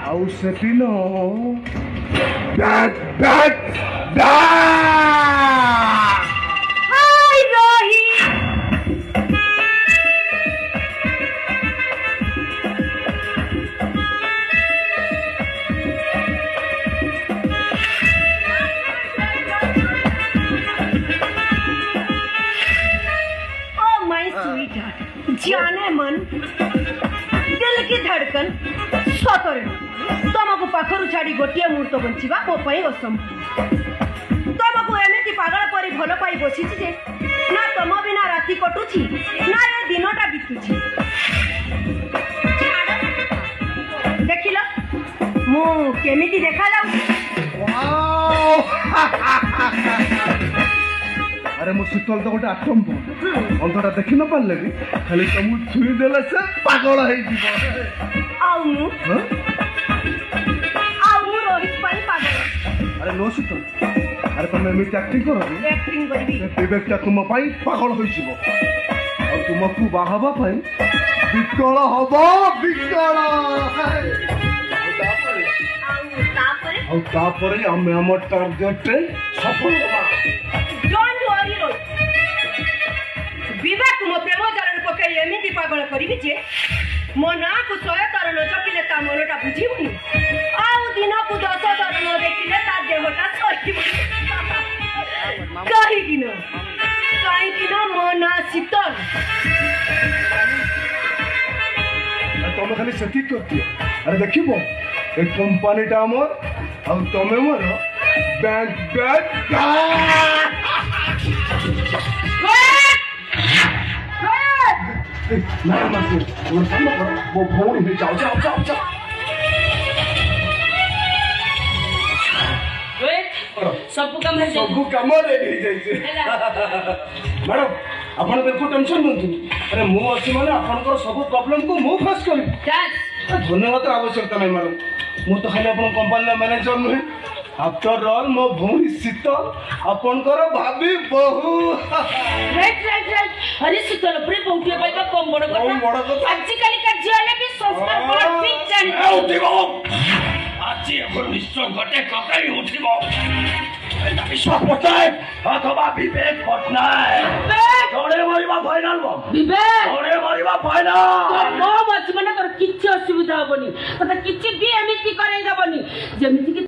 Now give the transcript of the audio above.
ଆଉ ସେଦିନ bat bat bat hi Rohit oh my sweet जाने मन दिल की धड़कन सतरे तुमको पाखरु छाड़ी गोटे मुहूर्त बंचिबा मो पई असंभव तुमको एमती पागल परी भल पाई बसी जे ना तुम बिना राति कटुची ना ए दिनटा बीतुची देखिल मु केमिति देखा जाऊ अरे मो शीतल तो गोटे आटम अंधटा देखि न पारले भी खाली तुम छुई देले से पागल हो जीव आउ मु रोहित पाई पागल अरे नो शीतल अरे तुम एमती एक्टिंग करो एक्टिंग करबी विवेकटा तुम पाई पागल हो जीव आ तुमको बाहबा पाई विकल हबो विकल आउ तापरे आमे हमर टार्गेट सफल होबा डोंट वरी रोहित विवेक मो प्रेम जालन पकई एमिति पागल करिबी जे मो ना को 100 तर न चकिले ता मनटा बुझिबुनी आउ दिन को 10 तर न देखिले ता देहटा सहिबुनी कहि दिन मो ना शीतल तुम खाली सेटिंग कर दियो अरे देखिबो ए कंपनीटा हमर आ तमे मोर बैंक बैंक ना मत वो सामने वो फोन ही जाओ जाओ जाओ जाओ सब काम है सब काम रेडी जाई छे मैडम आपण बिल्कुल टेंशन नथु अरे मु अछि माने आपनकर सब प्रॉब्लम को मु फेस करी धन्यवाद आवश्यकता नहीं मैडम मु तो खाली अपन कंपनी मैनेजर नुहे आफ्टर ऑल मो भूमि शीतल आपनकर भाभी बहु राइट अरे शीतल प्रे पहुंचे पाइबा कम बड़ बड़ কথা आजकल का झियाले भी संस्कार बड़ ठीक जानि उठिबो आज एगो निश्चय घटे कतई उठिबो विश्वास पटनायक अथवा विवेक पटनायक थोड़े मरिबा फाइनल बो विवेक थोड़े मरिबा फाइनल तो मो मच मन कर किछि असुविधा होबनी तते किछि भी एमिति करै दबनी जेमिति